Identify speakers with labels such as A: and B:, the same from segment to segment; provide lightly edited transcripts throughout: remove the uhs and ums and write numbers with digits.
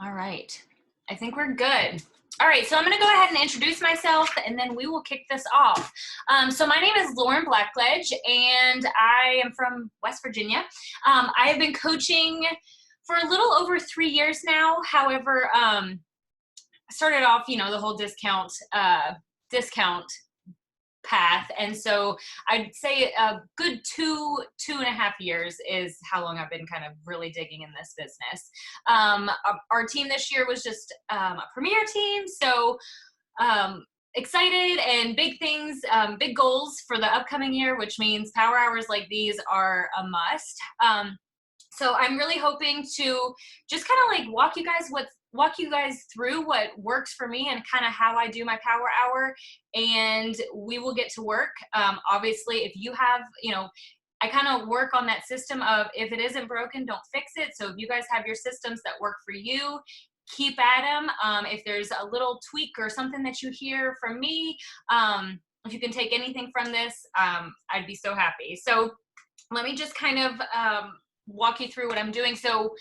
A: All right. I think we're good. All right, so I'm going to go ahead and introduce myself, and then we will kick this off. So my name is Lauren Blackledge, and I am from West Virginia. I have been coaching for a little over 3 years now. However, I started off, the whole discount path, and so I'd say a good 2.5 years is how long I've been kind of really digging in this business. Our team this year was just a premier team, so excited, and big things, big goals for the upcoming year, which means power hours like these are a must. So I'm really hoping to just kind of like walk you guys through what works for me and kind of how I do my power hour, and we will get to work. Obviously, if you have, I kind of work on that system of, if it isn't broken, don't fix it. So if you guys have your systems that work for you, keep at them. If there's a little tweak or something that you hear from me, if you can take anything from this, I'd be so happy. So let me just kind of walk you through what I'm doing. So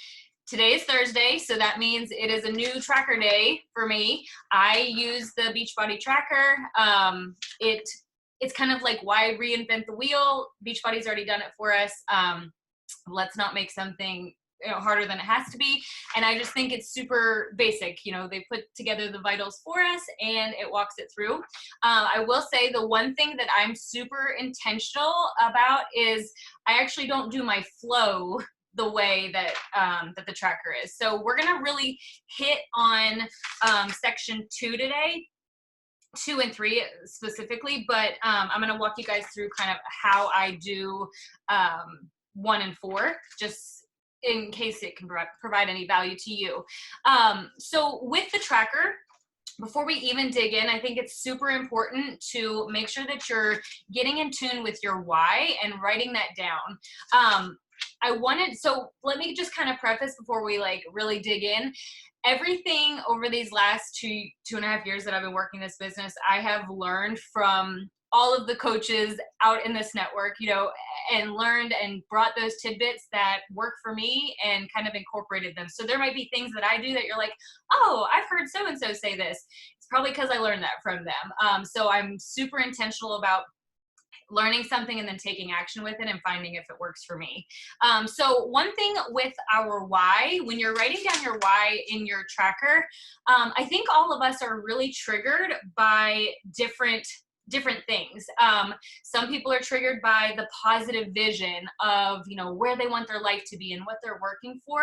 A: today is Thursday, so that means it is a new tracker day for me. I use the Beachbody tracker. It's kind of like, why reinvent the wheel? Beachbody's already done it for us. Let's not make something harder than it has to be. And I just think it's super basic. They put together the vitals for us and it walks it through. I will say the one thing that I'm super intentional about is I actually don't do my flow the way that that the tracker is. So we're gonna really hit on section 2 today, 2 and 3 specifically, but I'm gonna walk you guys through kind of how I do 1 and 4, just in case it can provide any value to you. So with the tracker, before we even dig in, I think it's super important to make sure that you're getting in tune with your why and writing that down. So let me just kind of preface before we really dig in. Everything over these last 2.5 years that I've been working this business, I have learned from all of the coaches out in this network, and learned and brought those tidbits that work for me and kind of incorporated them. So there might be things that I do that you're like, oh, I've heard so-and-so say this. It's probably because I learned that from them. So I'm super intentional about learning something and then taking action with it and finding if it works for me. So one thing with our why, when you're writing down your why in your tracker, I think all of us are really triggered by different things. Some people are triggered by the positive vision of, where they want their life to be and what they're working for.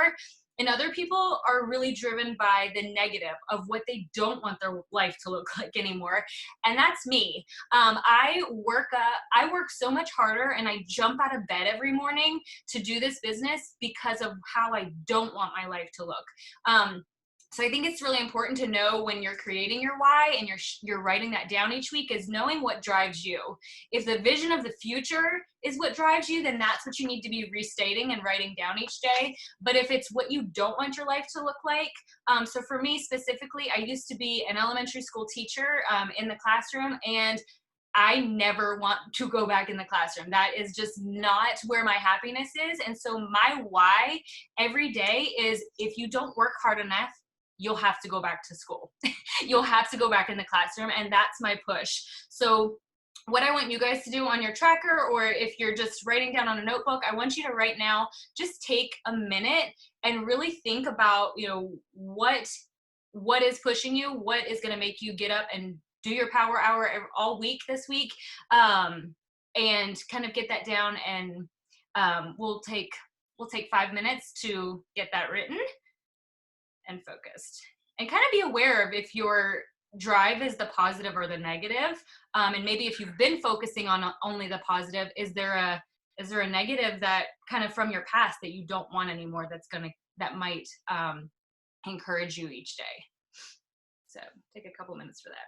A: And other people are really driven by the negative of what they don't want their life to look like anymore. And that's me. I work so much harder and I jump out of bed every morning to do this business because of how I don't want my life to look. So I think it's really important to know when you're creating your why and you're writing that down each week, is knowing what drives you. If the vision of the future is what drives you, then that's what you need to be restating and writing down each day. But if it's what you don't want your life to look like, so for me specifically, I used to be an elementary school teacher in the classroom, and I never want to go back in the classroom. That is just not where my happiness is. And so my why every day is, if you don't work hard enough, you'll have to go back to school. You'll have to go back in the classroom, and that's my push. So what I want you guys to do on your tracker, or if you're just writing down on a notebook, I want you to right now just take a minute and really think about, what is pushing you, what is going to make you get up and do your power hour all week this week, and kind of get that down. And we'll take 5 minutes to get that written and focused, and kind of be aware of if your drive is the positive or the negative. And maybe if you've been focusing on only the positive, is there a negative that kind of from your past that you don't want anymore, that might encourage you each day. So take a couple minutes for that.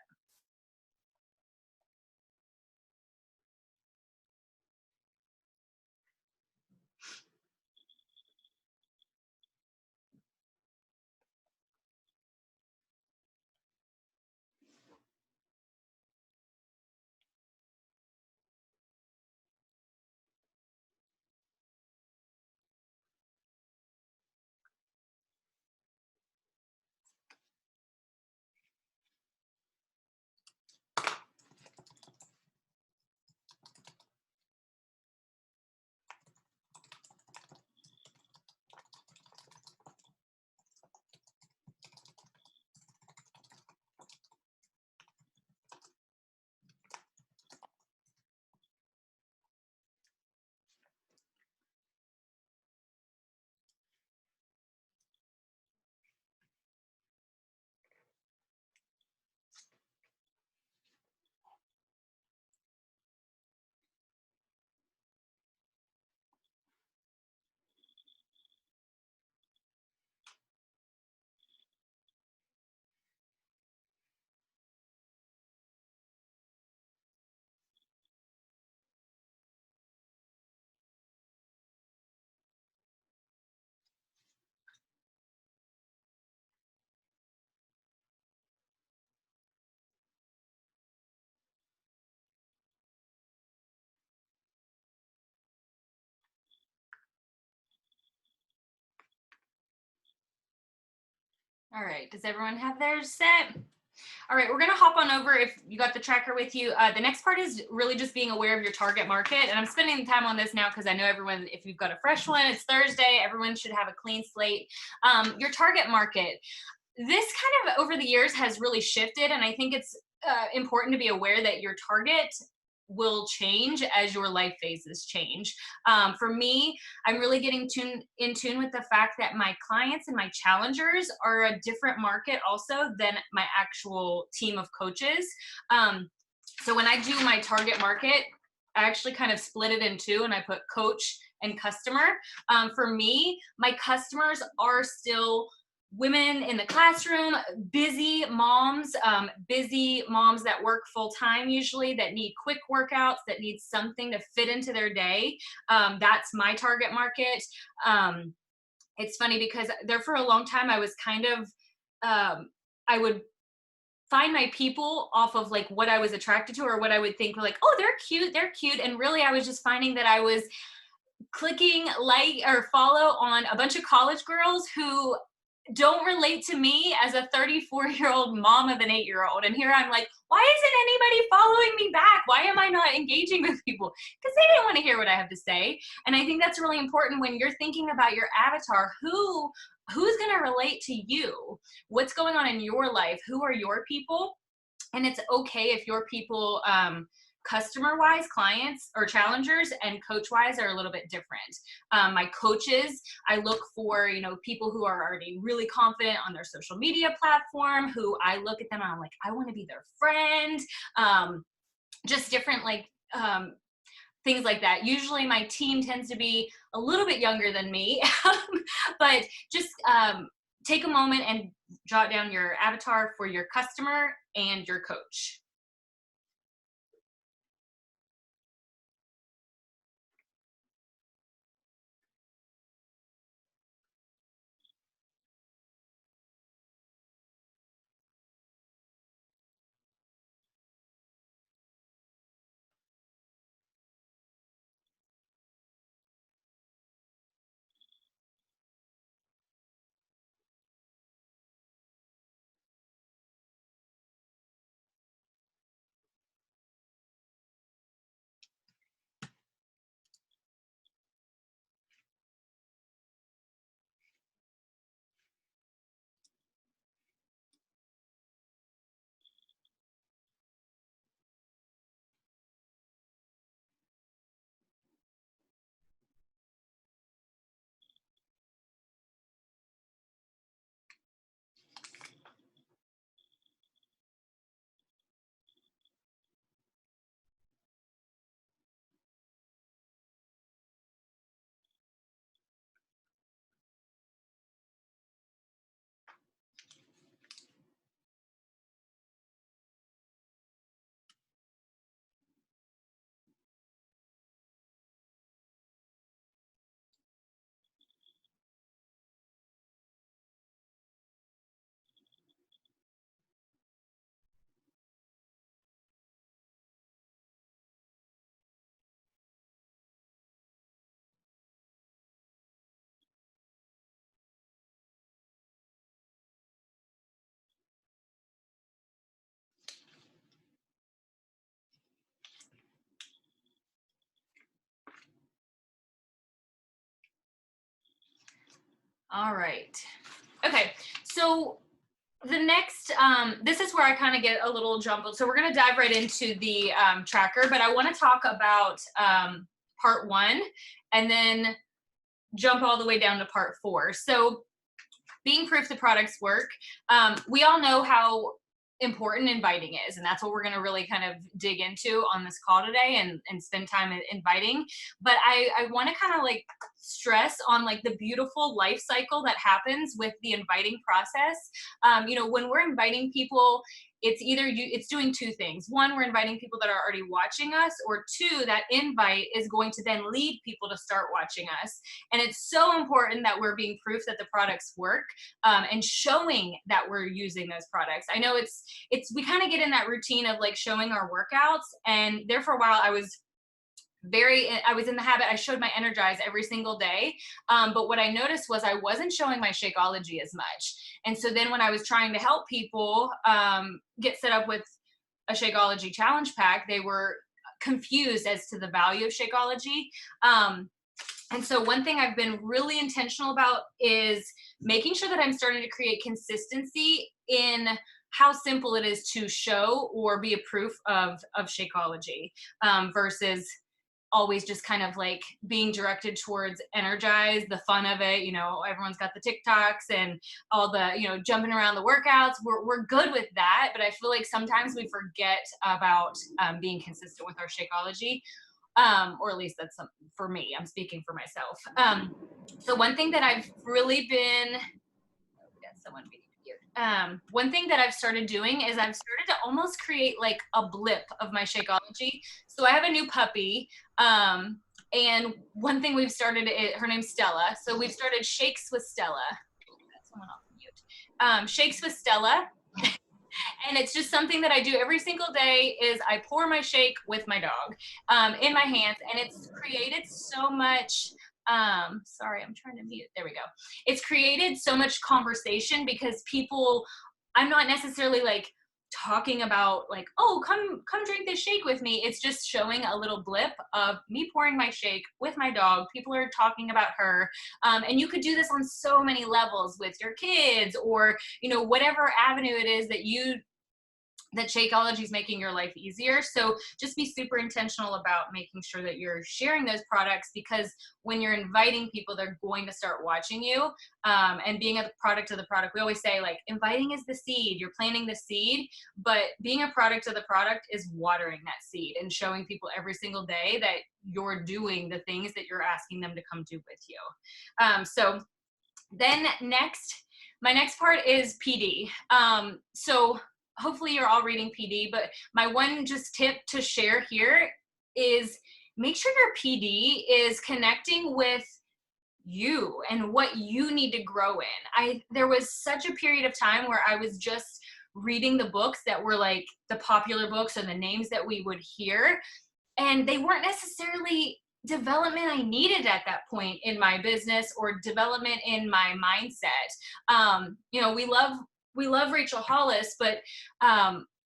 A: All right, does everyone have theirs set? All right, we're gonna hop on over if you got the tracker with you. The next part is really just being aware of your target market. And I'm spending time on this now because I know everyone, if you've got a fresh one, it's Thursday, everyone should have a clean slate. Your target market. This kind of over the years has really shifted, and I think it's important to be aware that your target will change as your life phases change. For me, I'm really getting in tune with the fact that my clients and my challengers are a different market also than my actual team of coaches. So when I do my target market, I actually kind of split it in two and I put coach and customer. For me, my customers are still women in the classroom, busy moms that work full time usually, that need quick workouts, that need something to fit into their day. That's my target market. It's funny because there for a long time I was kind of, I would find my people off of like what I was attracted to or what I would think were like, oh, they're cute. And really I was just finding that I was clicking like or follow on a bunch of college girls who don't relate to me as a 34-year-old mom of an 8-year-old. And here I'm like, why isn't anybody following me back? Why am I not engaging with people? Because they didn't want to hear what I have to say. And I think that's really important when you're thinking about your avatar. Who's going to relate to you? What's going on in your life? Who are your people? And it's okay if your people, customer wise, clients or challengers, and coach wise are a little bit different. My coaches, I look for, people who are already really confident on their social media platform, who I look at them and I'm like, I want to be their friend. Just different, like, things like that. Usually my team tends to be a little bit younger than me, but just take a moment and jot down your avatar for your customer and your coach. All right. Okay. So the next, this is where I kind of get a little jumbled. So we're going to dive right into the tracker, but I want to talk about part one and then jump all the way down to part four. So being proof the products work. We all know how important inviting is, and that's what we're going to really kind of dig into on this call today and spend time inviting. But I want to kind of like stress on like the beautiful life cycle that happens with the inviting process. When we're inviting people, it's doing two things. One, we're inviting people that are already watching us, or two, that invite is going to then lead people to start watching us. And it's so important that we're being proof that the products work, and showing that we're using those products. I know we kind of get in that routine of like showing our workouts, and there for a while I was I was in the habit, I showed my Energize every single day. But what I noticed was I wasn't showing my Shakeology as much. And so then when I was trying to help people get set up with a Shakeology challenge pack, they were confused as to the value of Shakeology. And so one thing I've been really intentional about is making sure that I'm starting to create consistency in how simple it is to show or be a proof of Shakeology, versus always just kind of like being directed towards Energize, the fun of it. You know, everyone's got the TikToks and all the, you know, jumping around the workouts. We're good with that, but I feel like sometimes we forget about being consistent with our Shakeology. Or at least that's for me. I'm speaking for myself. So one thing that I've really been, someone being mute. One thing that I've started doing is I've started to almost create like a blip of my Shakeology. So I have a new puppy. And one thing we've started, her name's Stella. So we've started Shakes with Stella. That's someone off mute. Shakes with Stella. And it's just something that I do every single day is I pour my shake with my dog in my hands, and it's created so much, sorry, I'm trying to mute, there we go. It's created so much conversation because people, I'm not necessarily like talking about like, oh, come drink this shake with me. It's just showing a little blip of me pouring my shake with my dog. People are talking about her. And you could do this on so many levels with your kids, or, you know, whatever avenue it is that Shakeology is making your life easier. So just be super intentional about making sure that you're sharing those products, because when you're inviting people, they're going to start watching you. And being a product of the product, we always say like inviting is the seed, you're planting the seed, but being a product of the product is watering that seed and showing people every single day that you're doing the things that you're asking them to come do with you. So then my next part is PD. So hopefully you're all reading PD, but my one just tip to share here is make sure your PD is connecting with you and what you need to grow in. There was such a period of time where I was just reading the books that were like the popular books or the names that we would hear, and they weren't necessarily development I needed at that point in my business or development in my mindset. You know, we love Rachel Hollis, but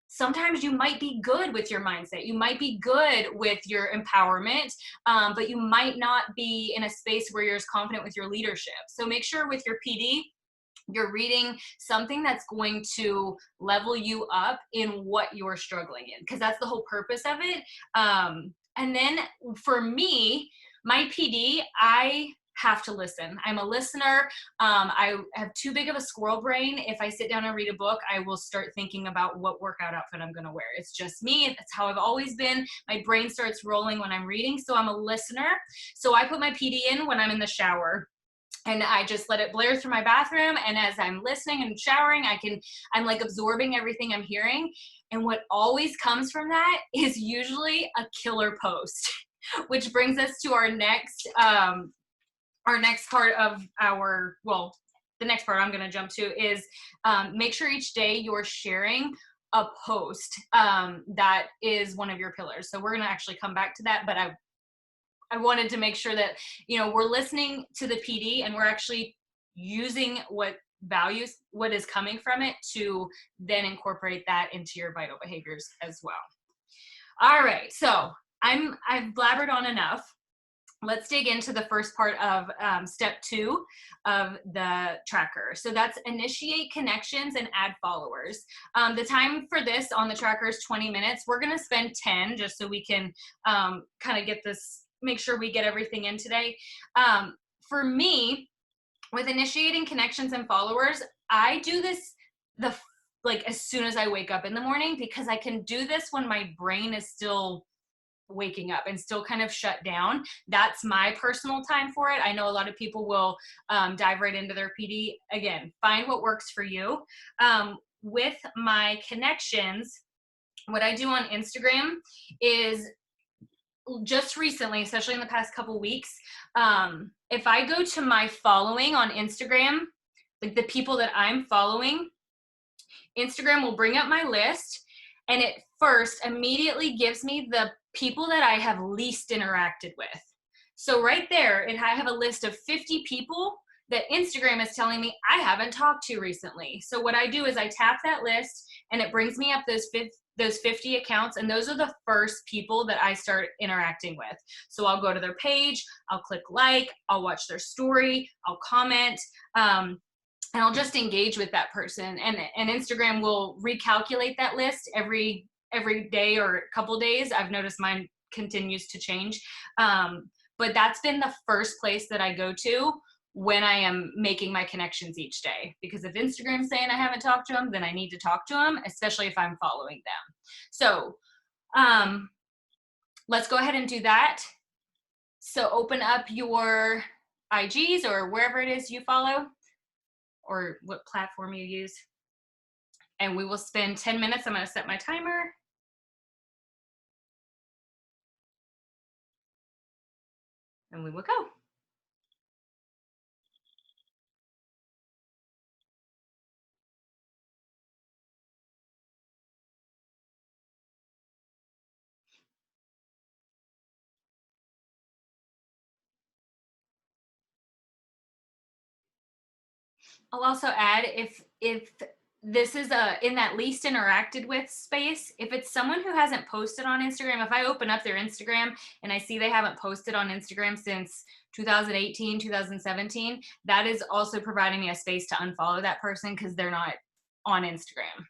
A: sometimes you might be good with your mindset. You might be good with your empowerment, but you might not be in a space where you're as confident with your leadership. So make sure with your PD, you're reading something that's going to level you up in what you're struggling in, because that's the whole purpose of it. And then for me, my PD, I have to listen. I'm a listener. I have too big of a squirrel brain. If I sit down and read a book, I will start thinking about what workout outfit I'm going to wear. It's just me. It's how I've always been. My brain starts rolling when I'm reading. So I'm a listener. So I put my PD in when I'm in the shower, and I just let it blare through my bathroom. And as I'm listening and showering, I'm like absorbing everything I'm hearing. And what always comes from that is usually a killer post, which brings us to our next part of the next part I'm going to jump to is make sure each day you're sharing a post that is one of your pillars. So we're going to actually come back to that, but I wanted to make sure that, you know, we're listening to the PD and we're actually using what is coming from it to then incorporate that into your vital behaviors as well. All right, so I've blabbered on enough. Let's dig into the first part of step 2 of the tracker. So that's initiate connections and add followers. The time for this on the tracker is 20 minutes. We're going to spend 10 just so we can kind of get this, make sure we get everything in today. For me, with initiating connections and followers, I do this like as soon as I wake up in the morning, because I can do this when my brain is still waking up and still kind of shut down. That's my personal time for it. I know a lot of people will dive right into their PD. Again, find what works for you. With my connections, what I do on Instagram is just recently, especially in the past couple weeks, if I go to my following on Instagram, like the people that I'm following, Instagram will bring up my list, and it first immediately gives me the people that I have least interacted with. So right there, I have a list of 50 people that Instagram is telling me I haven't talked to recently. So what I do is I tap that list and it brings me up those 50 accounts, and those are the first people that I start interacting with. So I'll go to their page, I'll click like, I'll watch their story, I'll comment, and I'll just engage with that person. And Instagram will recalculate that list every day or a couple days. I've noticed mine continues to change. But that's been the first place that I go to when I am making my connections each day. Because if Instagram's saying I haven't talked to them, then I need to talk to them, especially if I'm following them. So let's go ahead and do that. So open up your IGs or wherever it is you follow, or what platform you use. And we will spend 10 minutes. I'm going to set my timer. And we will go. I'll also add, if this is in that least interacted with space, if it's someone who hasn't posted on Instagram, if I open up their Instagram and I see they haven't posted on Instagram since 2018, 2017, that is also providing me a space to unfollow that person because they're not on Instagram.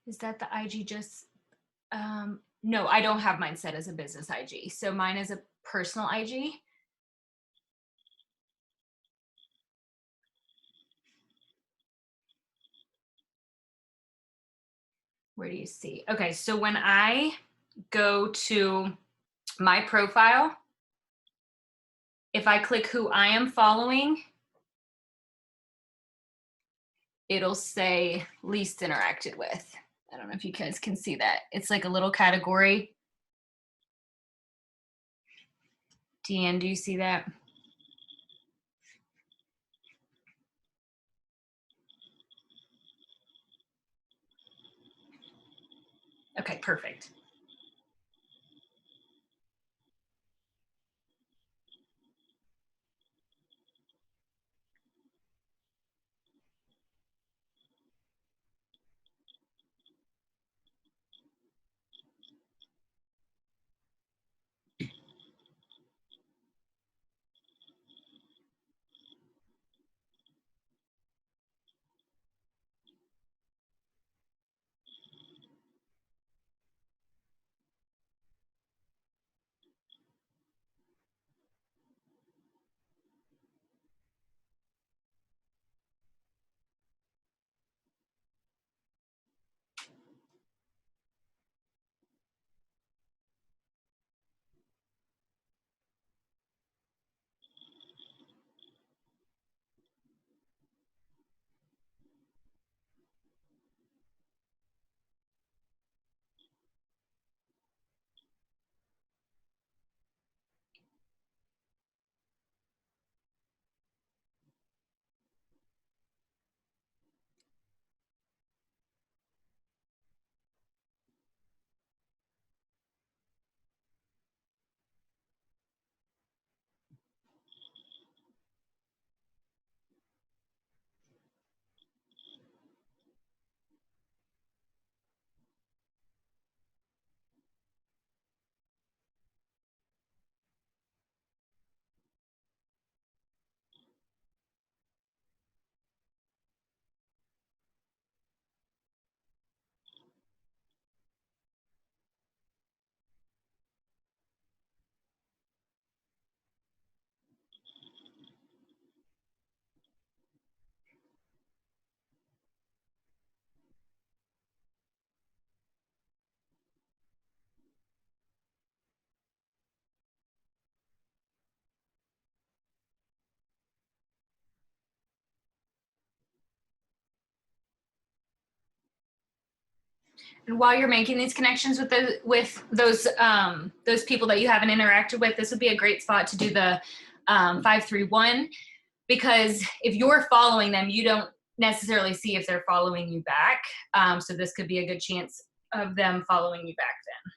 A: Is that the IG just, no, I don't have mine set as a business IG. So mine is a personal IG. Where do you see? Okay, so when I go to my profile, if I click who I am following, it'll say least interacted with. I don't know if you guys can see that. It's like a little category. Deanne, do you see that? Okay, perfect. while you're making these connections with those people that you haven't interacted with, this would be a great spot to do the 531, because if you're following them, you don't necessarily see if they're following you back. So this could be a good chance of them following you back then.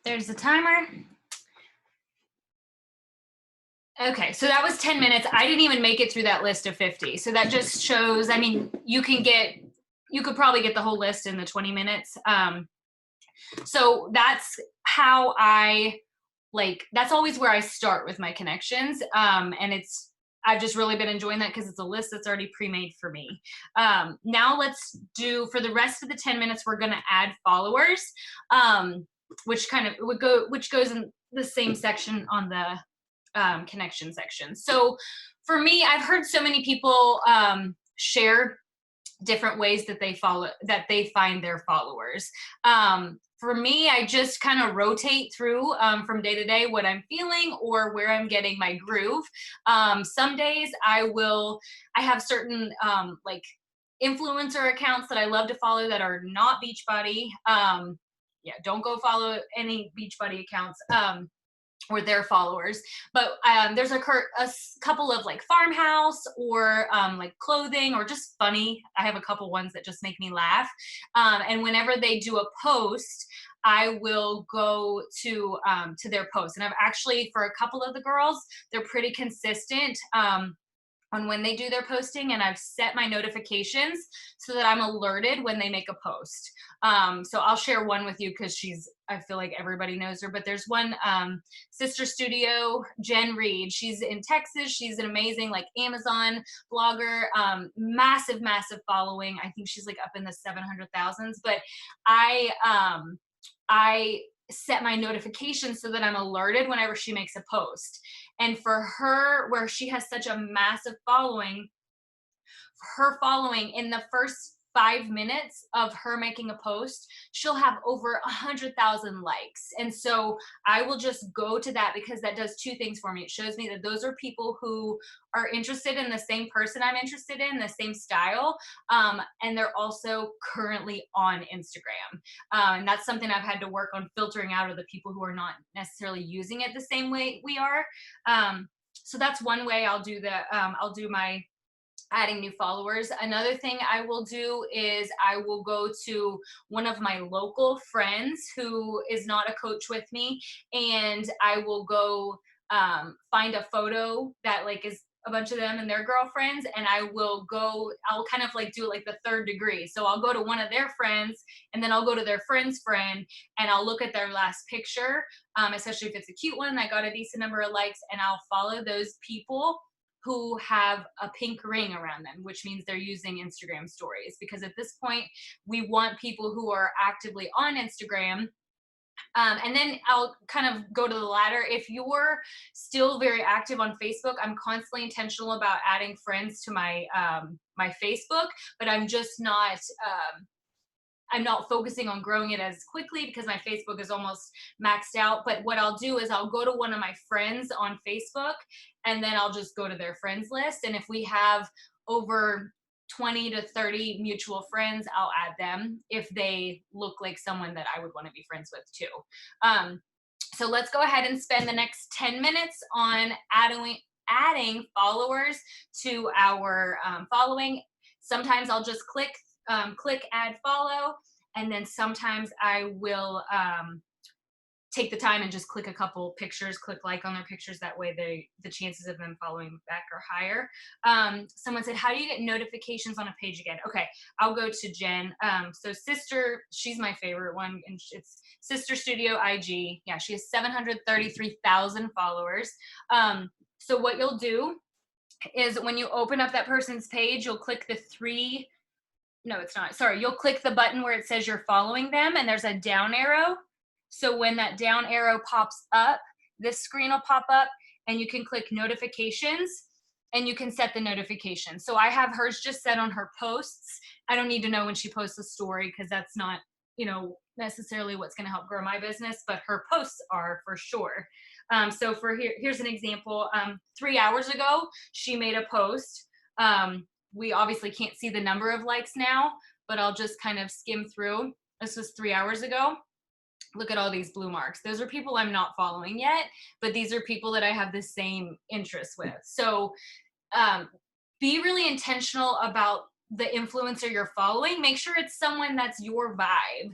A: There's the timer. Okay, so that was 10 minutes. I didn't even make it through that list of 50. So that just shows, I mean, you could probably get the whole list in the 20 minutes. So that's how that's always where I start with my connections. And I've just really been enjoying that because it's a list that's already pre-made for me. Now let's do, for the rest of the 10 minutes, we're gonna add followers, which goes in the same section on the connection section. So for me, I've heard so many people share different ways that they find their followers. For me, I just kind of rotate through from day to day what I'm feeling or where I'm getting my groove. Some days I have certain like influencer accounts that I love to follow that are not Beachbody. Yeah, don't go follow any Beachbody accounts. Or their followers, but there's a couple of like farmhouse or like clothing or just funny. I have a couple ones that just make me laugh, and whenever they do a post, I will go to their post. And I've actually, for a couple of the girls, they're pretty consistent on when they do their posting, and I've set my notifications so that I'm alerted when they make a post. So I'll share one with you because I feel like everybody knows her, but there's one sister studio, Jen Reed. She's in Texas. She's an amazing like Amazon blogger, massive following. I think she's like up in the 700,000s, but I set my notifications so that I'm alerted whenever she makes a post. And for her, where she has such a massive following, her following in the first 5 minutes of her making a post, she'll have over 100,000 likes. And so I will just go to that because that does two things for me. It shows me that those are people who are interested in the same person I'm interested in, the same style, and they're also currently on Instagram. And that's something I've had to work on, filtering out of the people who are not necessarily using it the same way we are. So that's one way I'll do my adding new followers. Another thing I will do is I will go to one of my local friends who is not a coach with me, and I will go find a photo that like is a bunch of them and their girlfriends, and I'll kind of like do like the third degree. So I'll go to one of their friends, and then I'll go to their friend's friend, and I'll look at their last picture, especially if it's a cute one that got a decent number of likes, and I'll follow those people who have a pink ring around them, which means they're using Instagram stories. Because at this point, we want people who are actively on Instagram. And then I'll kind of go to the ladder. If you're still very active on Facebook, I'm constantly intentional about adding friends to my my Facebook, but I'm just not I'm not focusing on growing it as quickly because my Facebook is almost maxed out. But what I'll do is I'll go to one of my friends on Facebook, and then I'll just go to their friends list. And if we have over 20 to 30 mutual friends, I'll add them if they look like someone that I would want to be friends with too. So let's go ahead and spend the next 10 minutes on adding followers to our following. Sometimes I'll just click add follow, and then sometimes I will take the time and just click a couple pictures, click like on their pictures. That way the chances of them following back are higher. Someone said, how do you get notifications on a page again? Okay, I'll go to Jen. So Sister, she's my favorite one, and it's Sister Studio IG. Yeah, she has 733,000 followers. So what you'll do is when you open up that person's page, you'll click no, it's not. Sorry, you'll click the button where it says you're following them, and there's a down arrow. So when that down arrow pops up, this screen will pop up, and you can click notifications, and you can set the notification. So I have hers just set on her posts. I don't need to know when she posts a story because that's not, necessarily what's going to help grow my business, but her posts are for sure. So here's an example. 3 hours ago, she made a post. We obviously can't see the number of likes now, but I'll just kind of skim through. This was 3 hours ago. Look at all these blue marks. Those are people I'm not following yet, but these are people that I have the same interests with. So be really intentional about the influencer you're following. Make sure it's someone that's your vibe.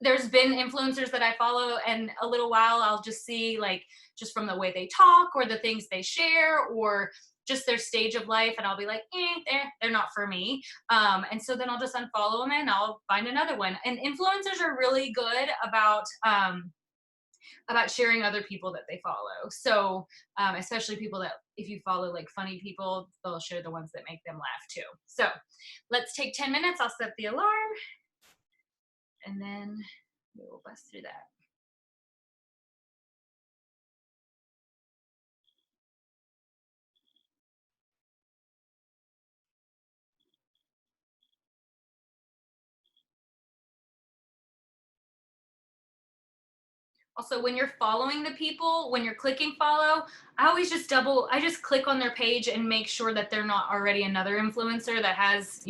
A: there's been influencers that I follow, and a little while I'll just see like just from the way they talk or the things they share or just their stage of life, and I'll be like, they're not for me. And so then I'll just unfollow them and I'll find another one. And influencers are really good about sharing other people that they follow. So especially people that if you follow like funny people, they'll share the ones that make them laugh too. So let's take 10 minutes. I'll set the alarm and then we will bust through that. Also, when you're following the people, when you're clicking follow, I just click on their page and make sure that they're not already another influencer that has,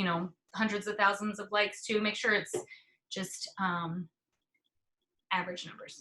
A: hundreds of thousands of likes too. Make sure it's just average numbers.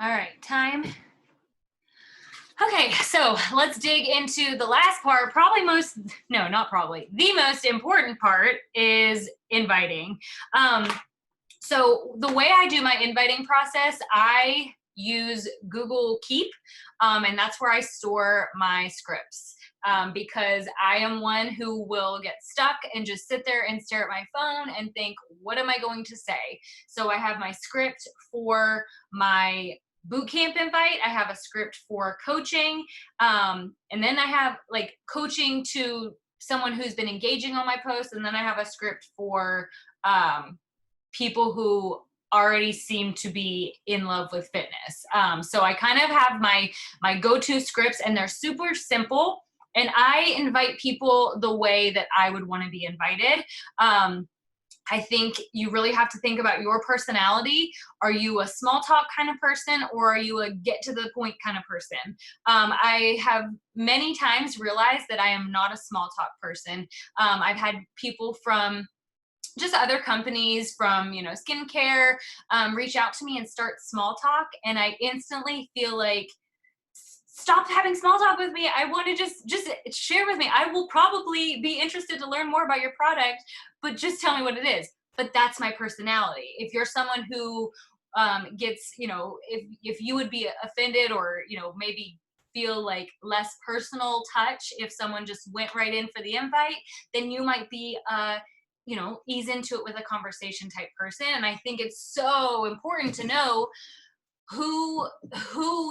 A: All right, time. Okay, so let's dig into the last part. The most important part is inviting. So the way I do my inviting process, I use Google Keep, and that's where I store my scripts. Because I am one who will get stuck and just sit there and stare at my phone and think, what am I going to say? So I have my script for my boot camp invite. I have a script for coaching. And then I have like coaching to someone who's been engaging on my posts. And then I have a script for people who already seem to be in love with fitness. So I kind of have my go-to scripts, and they're super simple. And I invite people the way that I would want to be invited. I think you really have to think about your personality. Are you a small talk kind of person, or are you a get to the point kind of person? I have many times realized that I am not a small talk person. I've had people from just other companies, from skincare, reach out to me and start small talk, and I instantly feel like, stop having small talk with me. I want to just share with me. I will probably be interested to learn more about your product, but just tell me what it is. But that's my personality. If you're someone who gets, if you would be offended, or maybe feel like less personal touch if someone just went right in for the invite, then you might be ease into it with a conversation type person. And I think it's so important to know who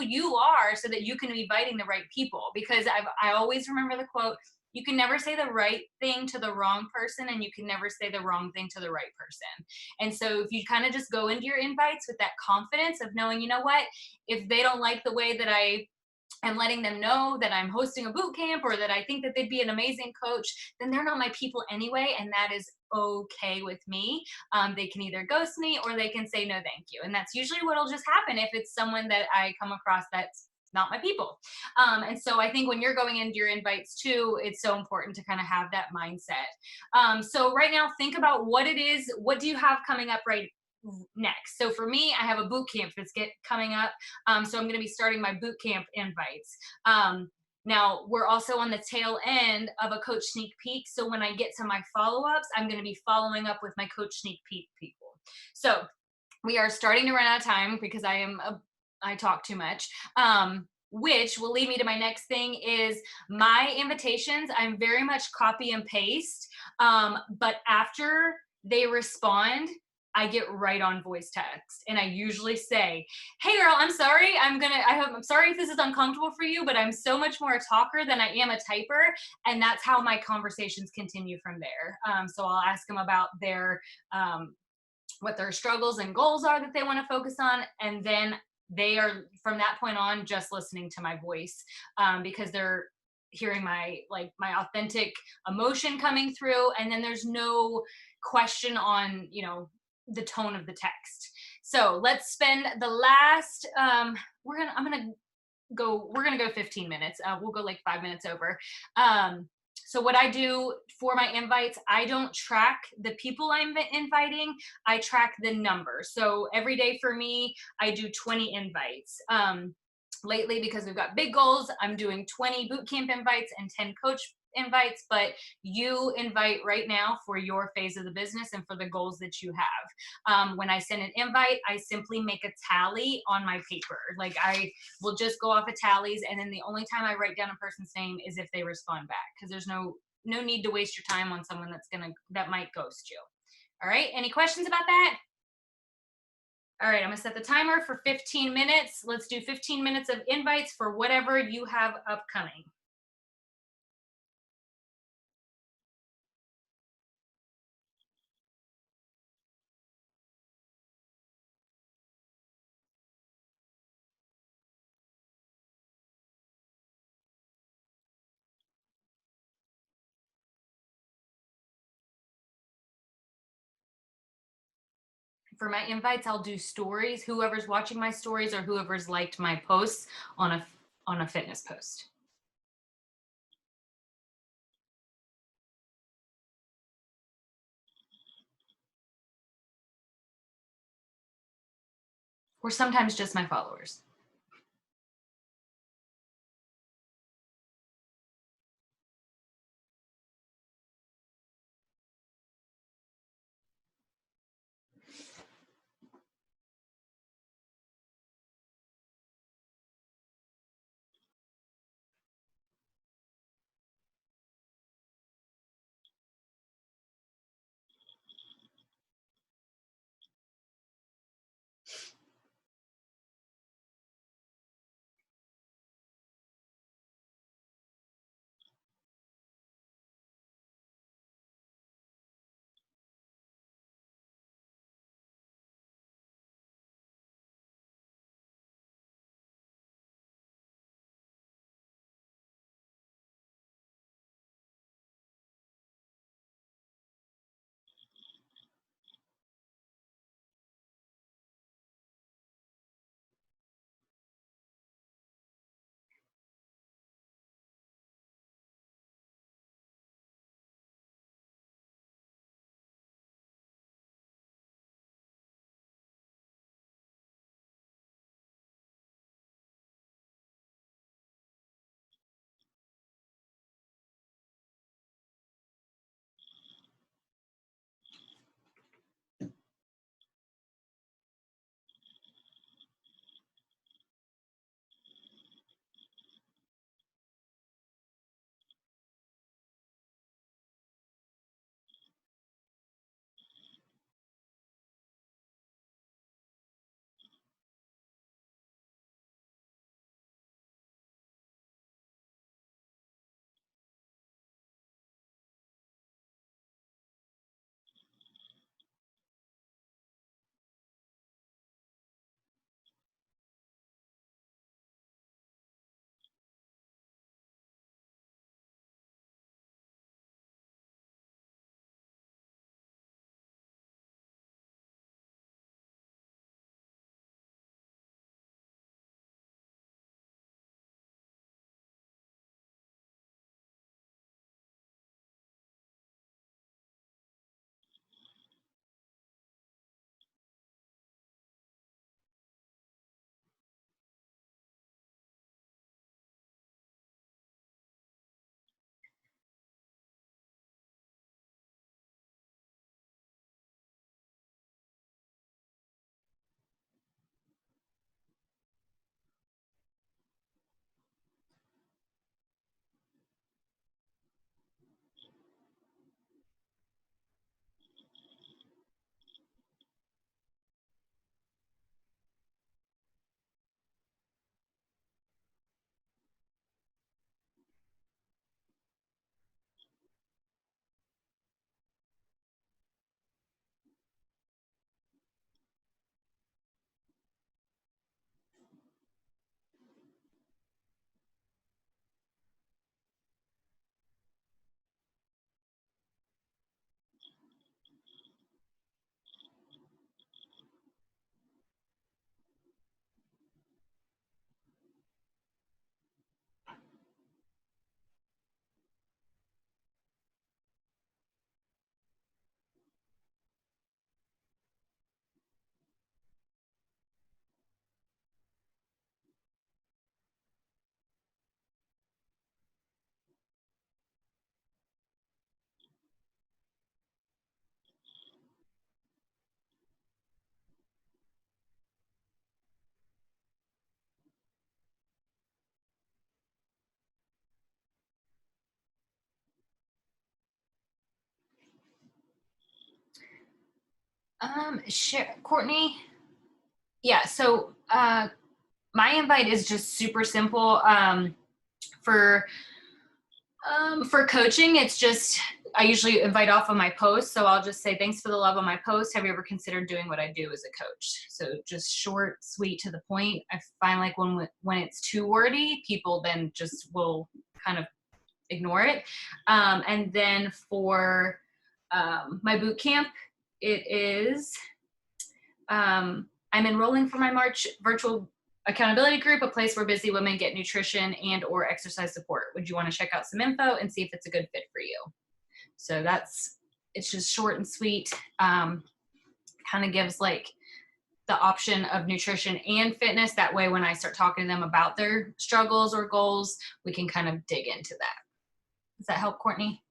A: you are, so that you can be inviting the right people. Because I always remember the quote, you can never say the right thing to the wrong person, and you can never say the wrong thing to the right person. And so if you kind of just go into your invites with that confidence of knowing, you know what, if they don't like the way that I am letting them know that I'm hosting a boot camp, or that I think that they'd be an amazing coach, then they're not my people anyway, and that is okay with me. They can either ghost me, or they can say no thank you, and that's usually what'll just happen if it's someone that I come across that's not my people. And so I think when you're going into your invites too, it's so important to kind of have that mindset. So right now, think about what do you have coming up right next. So for me, I have a boot camp that's coming up. So I'm going to be starting my boot camp invites. Now we're also on the tail end of a coach sneak peek. So when I get to my follow-ups, I'm going to be following up with my coach sneak peek people. So we are starting to run out of time, because I talk too much. Which will lead me to my next thing, is my invitations. I'm very much copy and paste. But after they respond, I get right on voice text, and I usually say, "Hey girl, I'm sorry. I'm sorry if this is uncomfortable for you, but I'm so much more a talker than I am a typer." And that's how my conversations continue from there. So I'll ask them about what their struggles and goals are that they want to focus on, and then they are, from that point on, just listening to my voice, because they're hearing my authentic emotion coming through, and then there's no question on the tone of the text. So let's spend the last we're gonna go 15 minutes. We'll go like 5 minutes over. So what I do for my invites, I don't track the people I'm inviting, I track the number. So every day for me, I do 20 invites. Lately, because we've got big goals, I'm doing 20 bootcamp invites and 10 coach invites, but you invite right now for your phase of the business and for the goals that you have. When I send an invite, I simply make a tally on my paper. Like, I will just go off of tallies, and then the only time I write down a person's name is if they respond back, because there's no need to waste your time on someone that might ghost you. All right, any questions about that? All right, I'm gonna set the timer for 15 minutes. Let's do 15 minutes of invites for whatever you have upcoming. For my invites, I'll do stories, whoever's watching my stories, or whoever's liked my posts on a fitness post. or sometimes just my followers. Courtney. Yeah. So my invite is just super simple. For for coaching, it's just I usually invite off of my post, so I'll just say thanks for the love on my post. Have you ever considered doing what I do as a coach? So just short, sweet, to the point. I find like when it's too wordy, people then just will kind of ignore it. And then for my boot camp, it is I'm enrolling for my March virtual accountability group, a place where busy women get nutrition and or exercise support. Would you want to check out some info and see if it's a good fit for you? So it's just short and sweet. Kind of gives like the option of nutrition and fitness. That way, when I start talking to them about their struggles or goals, we can kind of dig into that. Does that help, Courtney?